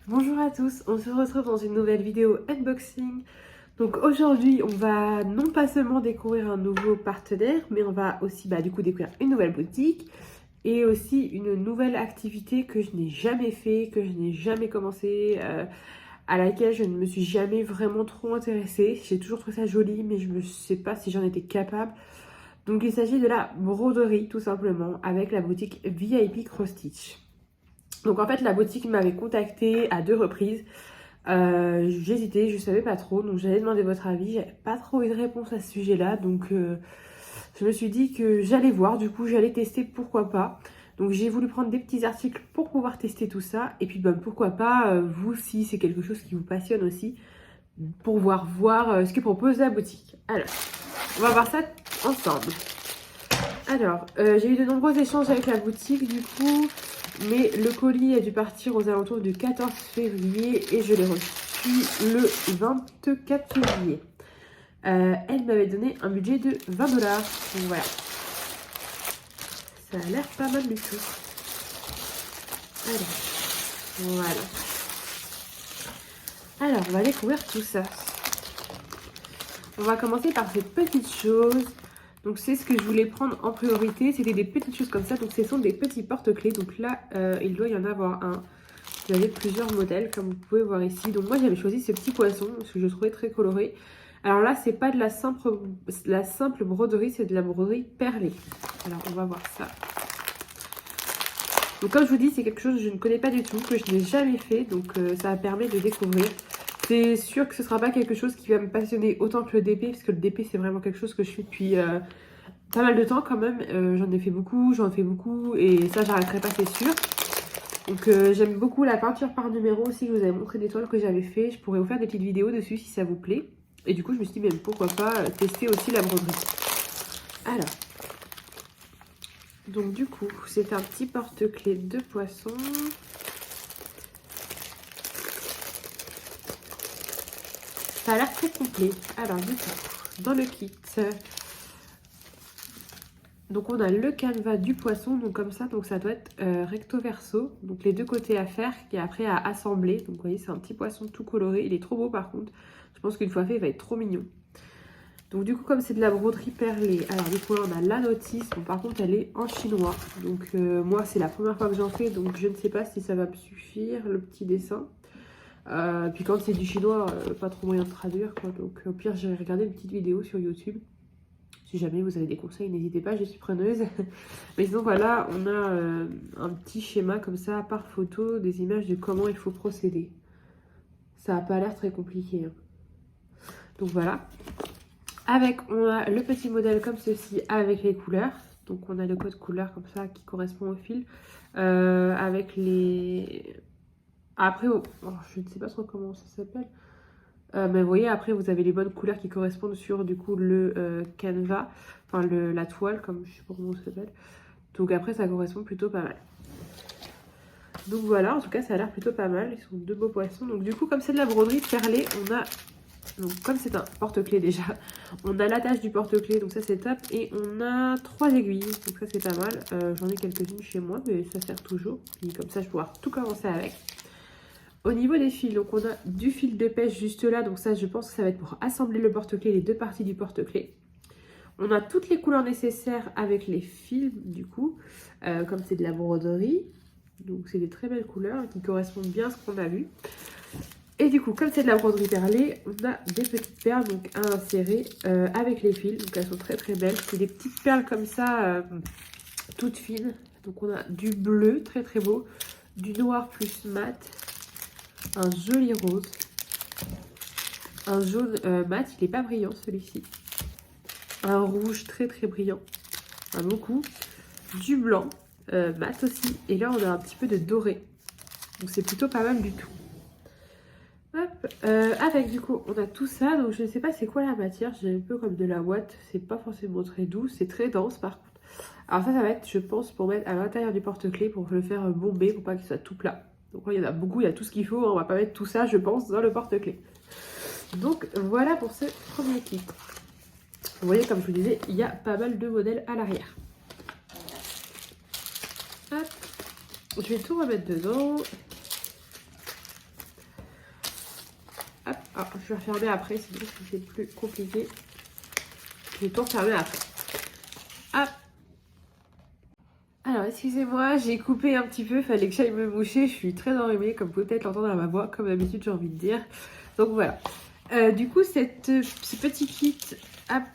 Bonjour à tous, on se retrouve dans une nouvelle vidéo unboxing. Donc aujourd'hui on va non pas seulement découvrir un nouveau partenaire, mais on va aussi du coup découvrir une nouvelle boutique et aussi une nouvelle activité que je n'ai jamais fait, que je n'ai jamais commencé, à laquelle je ne me suis jamais vraiment trop intéressée. J'ai toujours trouvé ça joli mais je ne sais pas si j'en étais capable. Donc il s'agit de la broderie tout simplement avec la boutique VIP Cross Stitch. Donc en fait la boutique m'avait contactée à 2 reprises. J'hésitais, je savais pas trop, donc j'avais demandé votre avis. J'avais pas trop eu de réponse à ce sujet-là, donc je me suis dit que j'allais voir, du coup j'allais tester, pourquoi pas. Donc j'ai voulu prendre des petits articles pour pouvoir tester tout ça, et puis pourquoi pas vous, si c'est quelque chose qui vous passionne aussi, pour voir ce que propose la boutique. Alors, on va voir ça ensemble. Alors, j'ai eu de nombreux échanges avec la boutique du coup, mais le colis a dû partir aux alentours du 14 février et je l'ai reçu le 24 février. Elle m'avait donné un budget de 20 $. Donc voilà. Ça a l'air pas mal du tout. Alors, voilà. Alors, on va découvrir tout ça. On va commencer par ces petites choses. Donc c'est ce que je voulais prendre en priorité. C'était des petites choses comme ça. Donc ce sont des petits porte-clés. Donc là, il doit y en avoir un. Vous avez plusieurs modèles comme vous pouvez voir ici. Donc moi j'avais choisi ce petit poisson parce que je le trouvais très coloré. Alors là c'est pas de la simple broderie, c'est de la broderie perlée. Alors on va voir ça. Donc comme je vous dis, c'est quelque chose que je ne connais pas du tout, que je n'ai jamais fait. Donc ça permet de découvrir. C'est sûr que ce ne sera pas quelque chose qui va me passionner autant que le DP, parce que le DP c'est vraiment quelque chose que je fais depuis pas mal de temps quand même. J'en ai fait beaucoup, j'en fais beaucoup et ça j'arrêterai pas, c'est sûr. Donc j'aime beaucoup la peinture par numéro aussi, que je vous avais montré des toiles que j'avais fait. Je pourrais vous faire des petites vidéos dessus si ça vous plaît. Et du coup je me suis dit même pourquoi pas tester aussi la broderie. Alors, donc du coup c'est un petit porte-clés de poisson. Ça a l'air très complet. Alors du coup, dans le kit, donc on a le canevas du poisson, donc comme ça, donc ça doit être recto verso, donc les deux côtés à faire, qui est après à assembler. Donc vous voyez, c'est un petit poisson tout coloré, il est trop beau par contre. Je pense qu'une fois fait, il va être trop mignon. Donc du coup, comme c'est de la broderie perlée, alors du coup là on a la notice, bon, par contre elle est en chinois. Donc moi c'est la première fois que j'en fais, donc je ne sais pas si ça va me suffire, le petit dessin. Puis quand c'est du chinois, pas trop moyen de traduire quoi. Donc au pire j'irai regarder une petite vidéo sur YouTube. Si jamais vous avez des conseils, n'hésitez pas, je suis preneuse. Mais sinon voilà, on a un petit schéma comme ça par photo, des images de comment il faut procéder. Ça n'a pas l'air très compliqué, hein. Donc voilà. Avec, on a le petit modèle comme ceci avec les couleurs. Donc on a le code couleur comme ça qui correspond au fil. Avec les... Après, je ne sais pas trop comment ça s'appelle. Mais vous voyez, après, vous avez les bonnes couleurs qui correspondent sur, du coup, le canevas. Enfin, la toile, comme je sais pas comment ça s'appelle. Donc après, ça correspond plutôt pas mal. Donc voilà, en tout cas, ça a l'air plutôt pas mal. Ils sont deux beaux poissons. Donc du coup, comme c'est de la broderie perlée, on a... Donc comme c'est un porte-clés déjà, on a l'attache du porte-clés, donc ça c'est top. Et on a 3 aiguilles, donc ça c'est pas mal. J'en ai quelques-unes chez moi, mais ça sert toujours. Puis comme ça, je vais pouvoir tout commencer avec. Au niveau des fils, donc on a du fil de pêche juste là, donc ça je pense que ça va être pour assembler le porte-clés, les deux parties du porte-clés. On a toutes les couleurs nécessaires avec les fils du coup, comme c'est de la broderie, donc c'est des très belles couleurs qui correspondent bien à ce qu'on a vu. Et du coup, comme c'est de la broderie perlée, on a des petites perles donc à insérer avec les fils, donc elles sont très très belles. C'est des petites perles comme ça, toutes fines, donc on a du bleu très très beau, du noir plus mat, un joli rose, un jaune mat, il n'est pas brillant celui-ci, un rouge très très brillant, beaucoup, du blanc mat aussi, et là on a un petit peu de doré, donc c'est plutôt pas mal du tout. Hop, avec du coup on a tout ça, donc je ne sais pas c'est quoi la matière, j'ai un peu comme de la ouate, c'est pas forcément très doux, c'est très dense par contre. Alors ça va être je pense pour mettre à l'intérieur du porte-clés pour le faire bomber, pour pas qu'il soit tout plat. Donc il y en a beaucoup, il y a tout ce qu'il faut, hein. On va pas mettre tout ça je pense dans le porte-clés. Donc voilà pour ce premier kit. Vous voyez comme je vous disais, il y a pas mal de modèles à l'arrière. Hop, je vais tout remettre dedans. Ah, je vais refermer après, sinon c'est plus compliqué. Je vais tout refermer après. Hop. Alors, excusez-moi, j'ai coupé un petit peu, fallait que j'aille me moucher. Je suis très enrhumée, comme vous pouvez peut-être l'entendre à ma voix, comme d'habitude, j'ai envie de dire. Donc voilà. Du coup, ce petit kit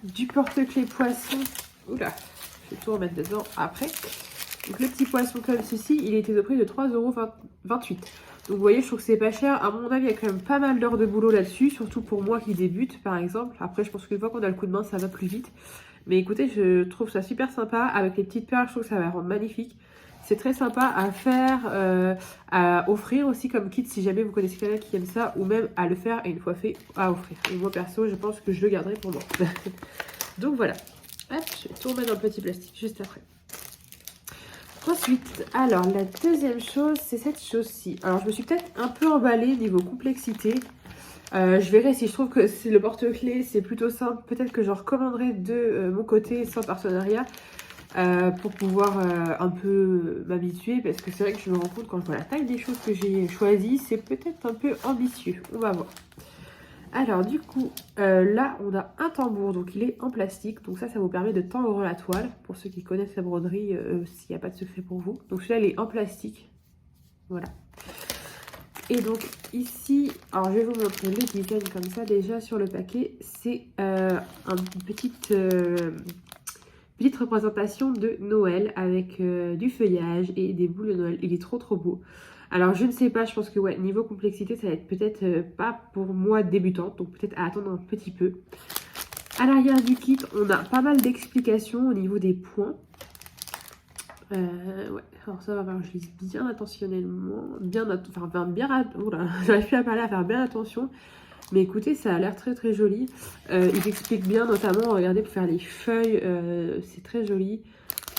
du porte-clés poisson. Oula, je vais tout remettre dedans après. Donc, le petit poisson comme ceci, il était au prix de 3,28 €. Donc, vous voyez, je trouve que c'est pas cher. À mon avis, il y a quand même pas mal d'heures de boulot là-dessus, surtout pour moi qui débute, par exemple. Après, je pense qu'une fois qu'on a le coup de main, ça va plus vite. Mais écoutez, je trouve ça super sympa. Avec les petites perles, je trouve que ça va rendre magnifique. C'est très sympa à faire, à offrir aussi comme kit si jamais vous connaissez quelqu'un qui aime ça, ou même à le faire et une fois fait, à offrir. Et moi perso, je pense que je le garderai pour moi. Donc voilà. Hop, je vais tout remettre dans le petit plastique juste après. Ensuite, alors la deuxième chose, c'est cette chose-ci. Alors je me suis peut-être un peu emballée niveau complexité. Je verrai si je trouve que c'est le porte-clés, c'est plutôt simple. Peut-être que j'en recommanderai de mon côté sans partenariat pour pouvoir un peu m'habituer. Parce que c'est vrai que je me rends compte quand je vois la taille des choses que j'ai choisies, c'est peut-être un peu ambitieux. On va voir. Alors du coup, là on a un tambour, donc il est en plastique. Donc ça vous permet de tendre la toile. Pour ceux qui connaissent la broderie, s'il n'y a pas de secret pour vous. Donc celui-là il est en plastique. Voilà. Et donc ici, alors je vais vous montrer le design comme ça déjà sur le paquet. C'est une petite représentation de Noël avec du feuillage et des boules de Noël. Il est trop beau. Alors je ne sais pas, je pense que ouais, niveau complexité, ça va être peut-être pas pour moi débutante. Donc peut-être à attendre un petit peu. À l'arrière du kit, on a pas mal d'explications au niveau des points. Ouais, alors ça va falloir que je lise bien attentionnellement, j'arrive plus à parler, à faire bien attention, mais écoutez, ça a l'air très joli. Ils expliquent bien, notamment, regardez, pour faire les feuilles, c'est très joli.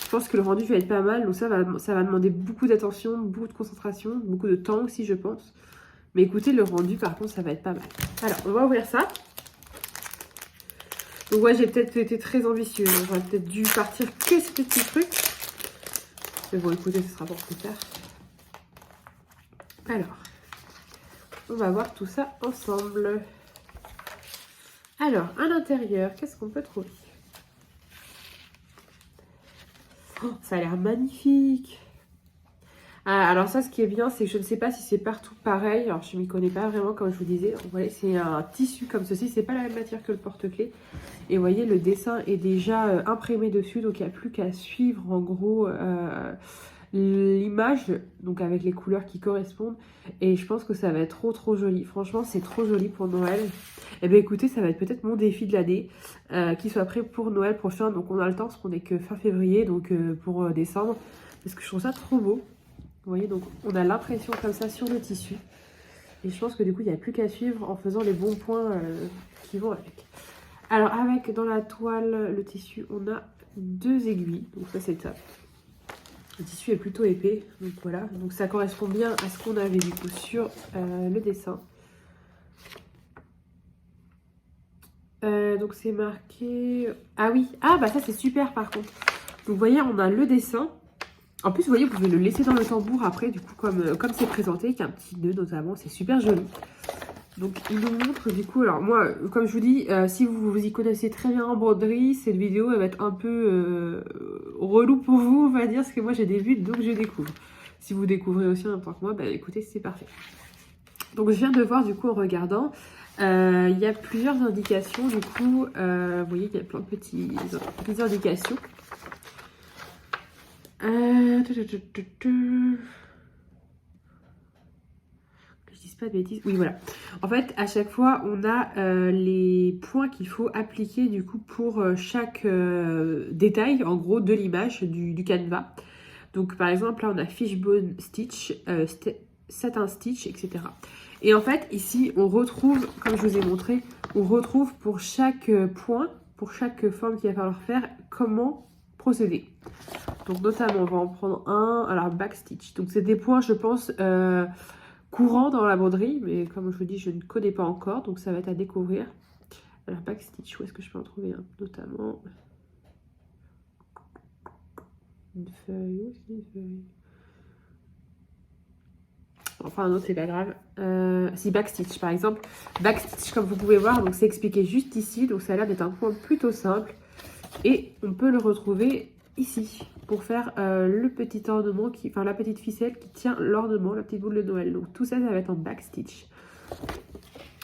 Je pense que le rendu va être pas mal, donc ça va demander beaucoup d'attention, beaucoup de concentration, beaucoup de temps aussi, je pense. Mais écoutez, le rendu, par contre, ça va être pas mal. Alors, on va ouvrir ça. Donc ouais, j'ai peut-être été très ambitieuse, j'aurais peut-être dû partir que ce petit truc. Mais bon, écoutez, ce sera pour plus tard. Alors, on va voir tout ça ensemble. Alors, à l'intérieur, qu'est-ce qu'on peut trouver? Oh, ça a l'air magnifique. Ah, alors ça, ce qui est bien, c'est que je ne sais pas si c'est partout pareil. Alors, je ne m'y connais pas vraiment, comme je vous disais. Vous voyez, c'est un tissu comme ceci. C'est pas la même matière que le porte-clés. Et vous voyez, le dessin est déjà imprimé dessus. Donc, il n'y a plus qu'à suivre, en gros, l'image, donc avec les couleurs qui correspondent. Et je pense que ça va être trop joli. Franchement, c'est trop joli pour Noël. Et bien écoutez, ça va être peut-être mon défi de l'année, qui soit prêt pour Noël prochain. Donc on a le temps parce qu'on est que fin février, donc pour décembre. Parce que je trouve ça trop beau. Vous voyez, donc on a l'impression comme ça sur le tissu. Et je pense que du coup, il n'y a plus qu'à suivre en faisant les bons points qui vont avec. Alors avec dans la toile, le tissu, on a 2 aiguilles. Donc ça c'est top. Le tissu est plutôt épais, donc voilà. Donc ça correspond bien à ce qu'on avait du coup sur le dessin. Donc c'est marqué... Ah oui, ah bah ça c'est super par contre. Donc vous voyez, on a le dessin. En plus, vous voyez, vous pouvez le laisser dans le tambour après, du coup, comme c'est présenté, avec un petit nœud notamment. C'est super joli. Donc il nous montre du coup, alors moi, comme je vous dis, si vous y connaissez très bien en broderie, cette vidéo elle va être un peu relou pour vous, on va dire, parce que moi j'ai des buts, donc je découvre. Si vous découvrez aussi en même temps que moi, bah écoutez, c'est parfait. Donc je viens de voir du coup en regardant, il y a plusieurs indications, du coup, vous voyez, il y a plein de petites indications. Pas de bêtises. Oui, voilà. En fait, à chaque fois, on a les points qu'il faut appliquer du coup pour chaque détail, en gros, de l'image du canevas. Donc, par exemple, là, on a fishbone stitch, satin stitch, etc. Et en fait, ici, on retrouve, comme je vous ai montré, on retrouve pour chaque point, pour chaque forme qu'il va falloir faire, comment procéder. Donc, notamment, on va en prendre un, alors, back stitch. Donc, c'est des points, je pense... courant dans la broderie, mais comme je vous dis, je ne connais pas encore, donc ça va être à découvrir. Alors, backstitch, où est-ce que je peux en trouver un? Notamment une feuille, où est-ce qu'il y a une feuille? enfin un autre c'est pas grave. Si Backstitch par exemple. Backstitch comme vous pouvez voir, donc c'est expliqué juste ici, donc ça a l'air d'être un point plutôt simple. Et on peut le retrouver ici pour faire le petit ornement, enfin la petite ficelle qui tient l'ornement, la petite boule de Noël. Donc tout ça, ça va être en Backstitch.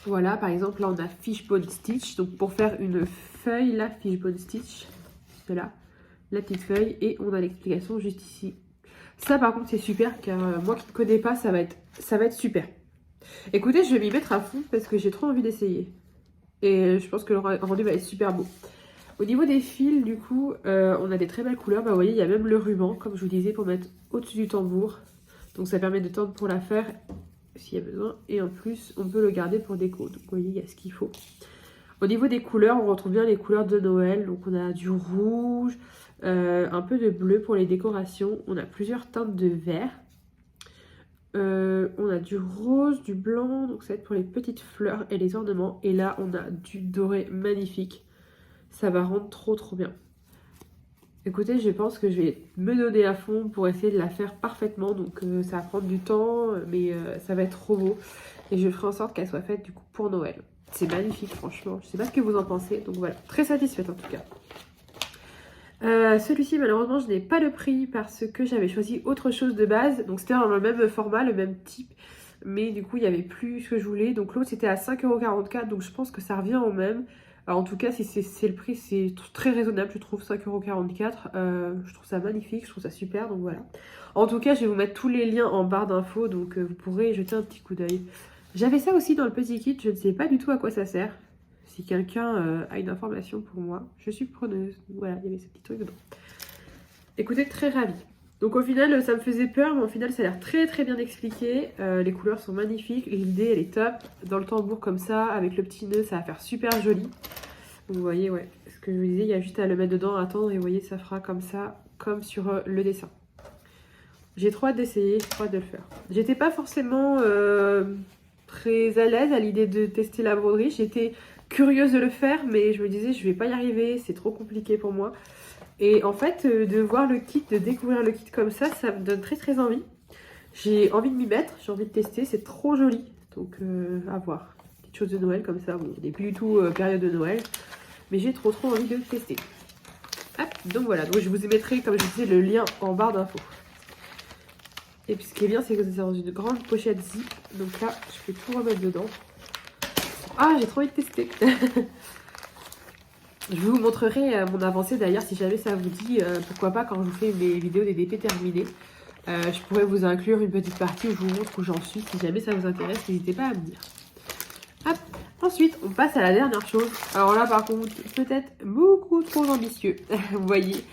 Voilà, par exemple là on a Fishbone Stitch, donc pour faire une feuille, là Fishbone Stitch, c'est là, la petite feuille, et on a l'explication juste ici. Ça par contre c'est super car moi qui ne connais pas, ça va être super. Écoutez, je vais m'y mettre à fond parce que j'ai trop envie d'essayer. Et je pense que le rendu va être super beau. Au niveau des fils, du coup, on a des très belles couleurs. Bah, vous voyez, il y a même le ruban, comme je vous disais, pour mettre au-dessus du tambour. Donc ça permet de tendre pour la faire s'il y a besoin. Et en plus, on peut le garder pour déco. Donc vous voyez, il y a ce qu'il faut. Au niveau des couleurs, on retrouve bien les couleurs de Noël. Donc on a du rouge, un peu de bleu pour les décorations. On a plusieurs teintes de vert. On a du rose, du blanc. Donc ça va être pour les petites fleurs et les ornements. Et là, on a du doré magnifique. Ça va rendre trop bien. Écoutez, je pense que je vais me donner à fond pour essayer de la faire parfaitement. Donc ça va prendre du temps, mais ça va être trop beau. Et je ferai en sorte qu'elle soit faite du coup pour Noël. C'est magnifique franchement. Je sais pas ce que vous en pensez. Donc voilà, très satisfaite en tout cas. Celui-ci malheureusement je n'ai pas le prix parce que j'avais choisi autre chose de base. Donc c'était dans le même format, le même type. Mais du coup il n'y avait plus ce que je voulais. Donc l'autre c'était à 5,44 €. Donc je pense que ça revient au même. Alors, en tout cas si c'est le prix, c'est très raisonnable je trouve, 5,44 €. Je trouve ça magnifique, je trouve ça super. Donc voilà. En tout cas je vais vous mettre tous les liens en barre d'infos. Donc vous pourrez jeter un petit coup d'œil. J'avais ça aussi dans le petit kit, je ne sais pas du tout à quoi ça sert. Si quelqu'un a une information pour moi, je suis preneuse. Voilà, il y avait ce petit truc dedans. Écoutez, très ravie. Donc au final, ça me faisait peur, mais au final, ça a l'air très bien expliqué. Les couleurs sont magnifiques, l'idée, elle est top. Dans le tambour comme ça, avec le petit nœud, ça va faire super joli. Vous voyez, ouais, ce que je vous disais, il y a juste à le mettre dedans, à attendre, et vous voyez, ça fera comme ça, comme sur le dessin. J'ai trop hâte d'essayer, j'ai trop hâte de le faire. J'étais pas forcément très à l'aise à l'idée de tester la broderie. J'étais curieuse de le faire, mais je me disais je vais pas y arriver, c'est trop compliqué pour moi. Et en fait, de voir le kit, de découvrir le kit comme ça me donne très envie. J'ai envie de m'y mettre, j'ai envie de tester, c'est trop joli. Donc à voir. Petite chose de Noël comme ça, bon, on n'est plus du tout période de Noël, mais j'ai trop envie de le tester. Hop, donc voilà, donc je vous mettrai, comme je disais, le lien en barre d'infos. Et puis ce qui est bien, c'est que c'est dans une grande pochette zip. Donc là, je peux tout remettre dedans. Ah, j'ai trop envie de tester. Je vous montrerai mon avancée d'ailleurs si jamais ça vous dit. Pourquoi pas quand je vous fais mes vidéos des DP terminés. Je pourrais vous inclure une petite partie où je vous montre où j'en suis. Si jamais ça vous intéresse, n'hésitez pas à me dire. Hop. Ensuite, on passe à la dernière chose. Alors là, par contre, peut-être beaucoup trop ambitieux. Vous voyez,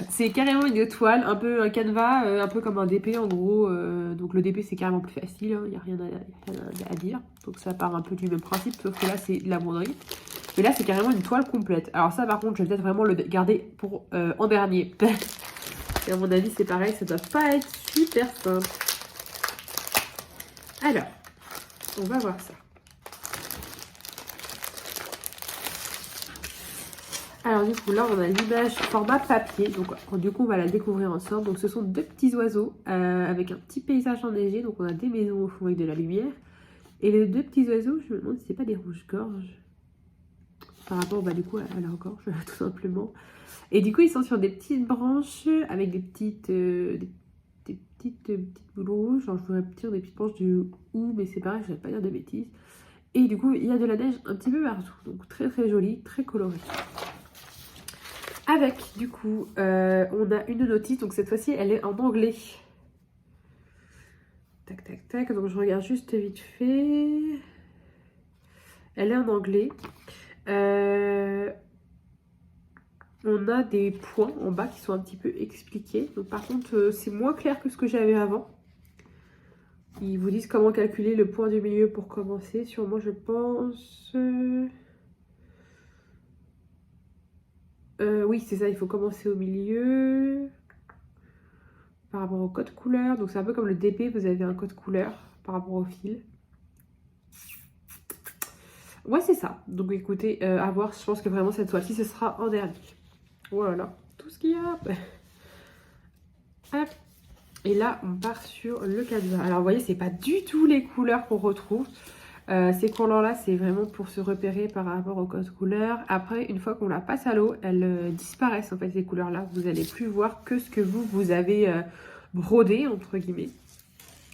c'est carrément une toile, un peu un canevas, un peu comme un DP en gros. Donc le DP, c'est carrément plus facile, il n'y a rien à dire. Donc ça part un peu du même principe, sauf que là, c'est de la broderie. Mais là, c'est carrément une toile complète. Alors ça, par contre, je vais peut-être vraiment le garder pour en dernier. Et à mon avis, c'est pareil, ça doit pas être super simple. Alors, on va voir ça. Alors du coup là on a l'image format papier, donc du coup on va la découvrir ensemble. Donc ce sont deux petits oiseaux avec un petit paysage enneigé, donc on a des maisons au fond avec de la lumière. Et les deux petits oiseaux, je me demande si c'est pas des rouges-gorges par rapport du coup à leur gorge tout simplement. Et du coup ils sont sur des petites branches avec des petites boules rouges. Genre je voudrais dire des petites branches de hou, mais c'est pareil, je ne vais pas dire de bêtises. Et du coup il y a de la neige un petit peu partout, donc très joli, très coloré. Avec, du coup, on a une notice, donc cette fois-ci, elle est en anglais. Tac, donc je regarde juste vite fait. Elle est en anglais. On a des points en bas qui sont un petit peu expliqués. Donc par contre, c'est moins clair que ce que j'avais avant. Ils vous disent comment calculer le point du milieu pour commencer. Sur moi, je pense... oui, c'est ça, il faut commencer au milieu par rapport au code couleur. Donc c'est un peu comme le DP, vous avez un code couleur par rapport au fil. Ouais, c'est ça. Donc écoutez, à voir, je pense que vraiment cette toile-ci, ce sera en dernier. Voilà, tout ce qu'il y a. Hop. Et là, on part sur le canevas. Alors, vous voyez, c'est pas du tout les couleurs qu'on retrouve. Ces couleurs-là, c'est vraiment pour se repérer par rapport aux codes couleurs. Après, une fois qu'on la passe à l'eau, elles disparaissent, en fait, ces couleurs-là. Vous n'allez plus voir que ce que vous avez brodé, entre guillemets.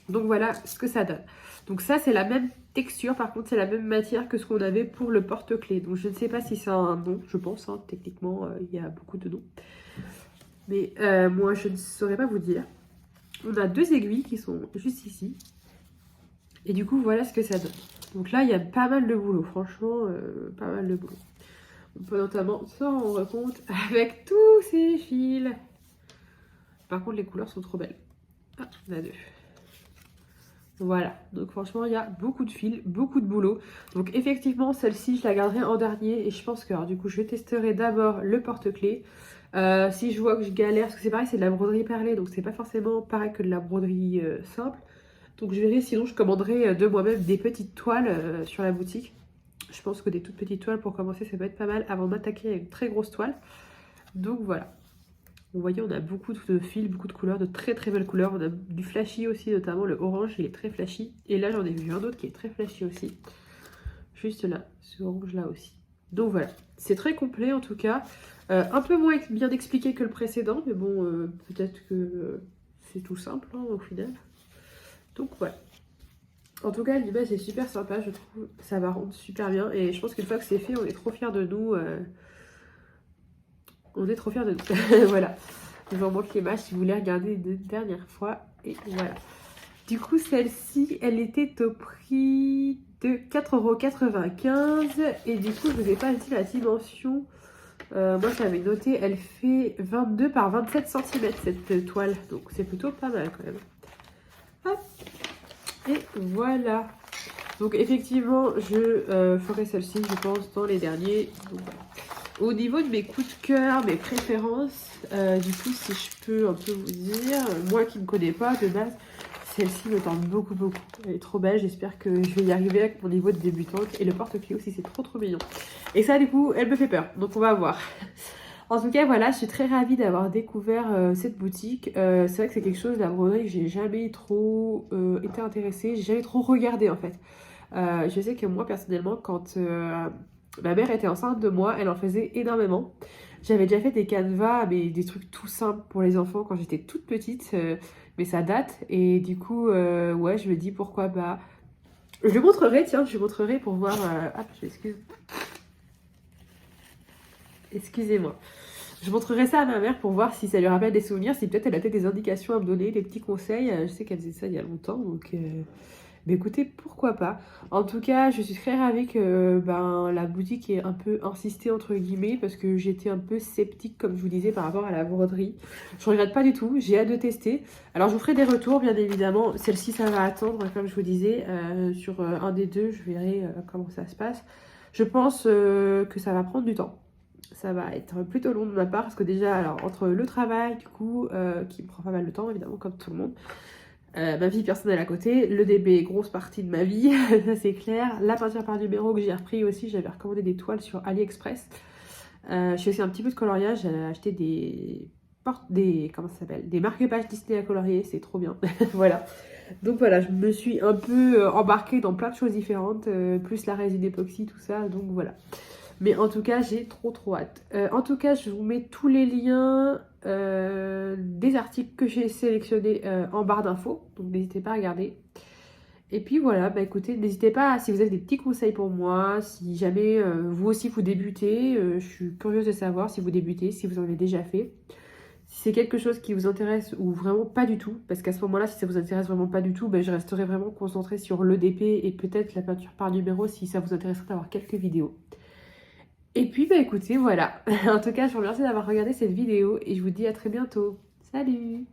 Donc, voilà ce que ça donne. Donc, ça, c'est la même texture. Par contre, c'est la même matière que ce qu'on avait pour le porte-clés. Donc, je ne sais pas si c'est un nom, je pense. Hein, techniquement, il y a beaucoup de noms. Mais moi, je ne saurais pas vous dire. On a 2 aiguilles qui sont juste ici. Et du coup, voilà ce que ça donne. Donc là, il y a pas mal de boulot. Franchement, pas mal de boulot. On peut notamment s'en rendre compte avec tous ces fils. Par contre, les couleurs sont trop belles. Ah, il y en a 2. Voilà. Donc franchement, il y a beaucoup de fils, beaucoup de boulot. Donc effectivement, celle-ci, je la garderai en dernier. Et je pense que, alors, du coup, je testerai d'abord le porte-clés. Si je vois que je galère, parce que c'est pareil, c'est de la broderie perlée, donc c'est pas forcément pareil que de la broderie simple. Donc je verrai, sinon je commanderai de moi-même des petites toiles sur la boutique. Je pense que des toutes petites toiles pour commencer, ça peut être pas mal avant de m'attaquer à une très grosse toile. Donc voilà. Vous voyez, on a beaucoup de fils, beaucoup de couleurs, de très très belles couleurs. On a du flashy aussi, notamment le orange, il est très flashy. Et là, j'en ai vu un autre qui est très flashy aussi. Juste là, ce orange là aussi. Donc voilà, c'est très complet en tout cas. Un peu moins bien expliqué que le précédent, mais bon, peut-être que c'est tout simple hein, au final. Donc voilà. En tout cas, l'image est super sympa, je trouve. Ça va rendre super bien. Et je pense qu'une fois que c'est fait, on est trop fiers de nous. On est trop fiers de nous. Voilà. Je vous remontre l'image si vous voulez regarder une dernière fois. Et voilà. Du coup, celle-ci, elle était au prix de 4,95 €. Et du coup, je vous ai pas dit la dimension. Moi, j'avais noté, elle fait 22 par 27 cm cette toile. Donc, c'est plutôt pas mal quand même. Hop. Et voilà. Donc, effectivement, je ferai celle-ci, je pense, dans les derniers. Donc, voilà. Au niveau de mes coups de cœur, mes préférences, du coup, si je peux un peu vous dire, moi qui ne connais pas de base, celle-ci me tente beaucoup, beaucoup. Elle est trop belle, j'espère que je vais y arriver avec mon niveau de débutante. Et le porte-clés aussi, c'est trop, trop mignon. Et ça, du coup, elle me fait peur, donc on va voir. En tout cas, voilà, je suis très ravie d'avoir découvert cette boutique. C'est vrai que c'est quelque chose, la broderie, que j'ai jamais trop été intéressée, j'ai jamais trop regardé en fait. Je sais que moi, personnellement, quand ma mère était enceinte de moi, elle en faisait énormément. J'avais déjà fait des canevas, mais des trucs tout simples pour les enfants quand j'étais toute petite, mais ça date. Et du coup, ouais, je me dis pourquoi pas. Je le montrerai, tiens, je le montrerai pour voir. Hop, je m'excuse. Excusez-moi. Je montrerai ça à ma mère pour voir si ça lui rappelle des souvenirs, si peut-être elle a peut-être des indications à me donner, des petits conseils. Je sais qu'elle faisait ça il y a longtemps, donc mais écoutez, pourquoi pas. En tout cas, je suis très ravie que la boutique ait un peu insisté entre guillemets parce que j'étais un peu sceptique, comme je vous disais, par rapport à la broderie. Je regrette pas du tout, j'ai hâte de tester. Alors je vous ferai des retours, bien évidemment. Celle-ci, ça va attendre, comme je vous disais. Sur un des deux, je verrai comment ça se passe. Je pense que ça va prendre du temps. Ça va être plutôt long de ma part parce que déjà, alors entre le travail, du coup, qui me prend pas mal de temps, évidemment, comme tout le monde, ma vie personnelle à côté, le DB, grosse partie de ma vie, ça c'est clair. La peinture par numéro que j'ai repris aussi, j'avais recommandé des toiles sur AliExpress. Je fais aussi un petit peu de coloriage, j'ai acheté comment ça s'appelle, des marque-pages Disney à colorier, c'est trop bien. Voilà. Donc voilà, je me suis un peu embarquée dans plein de choses différentes, plus la résine époxy, tout ça, donc voilà. Mais en tout cas, j'ai trop trop hâte. En tout cas, je vous mets tous les liens des articles que j'ai sélectionnés en barre d'infos. Donc n'hésitez pas à regarder. Et puis voilà, bah écoutez, n'hésitez pas, si vous avez des petits conseils pour moi, si jamais vous aussi vous débutez, je suis curieuse de savoir si vous débutez, si vous en avez déjà fait. Si c'est quelque chose qui vous intéresse ou vraiment pas du tout, parce qu'à ce moment-là, si ça vous intéresse vraiment pas du tout, bah, je resterai vraiment concentrée sur l'EDP et peut-être la peinture par numéro si ça vous intéresserait d'avoir quelques vidéos. Et puis bah écoutez, voilà. En tout cas, je vous remercie d'avoir regardé cette vidéo et je vous dis à très bientôt. Salut!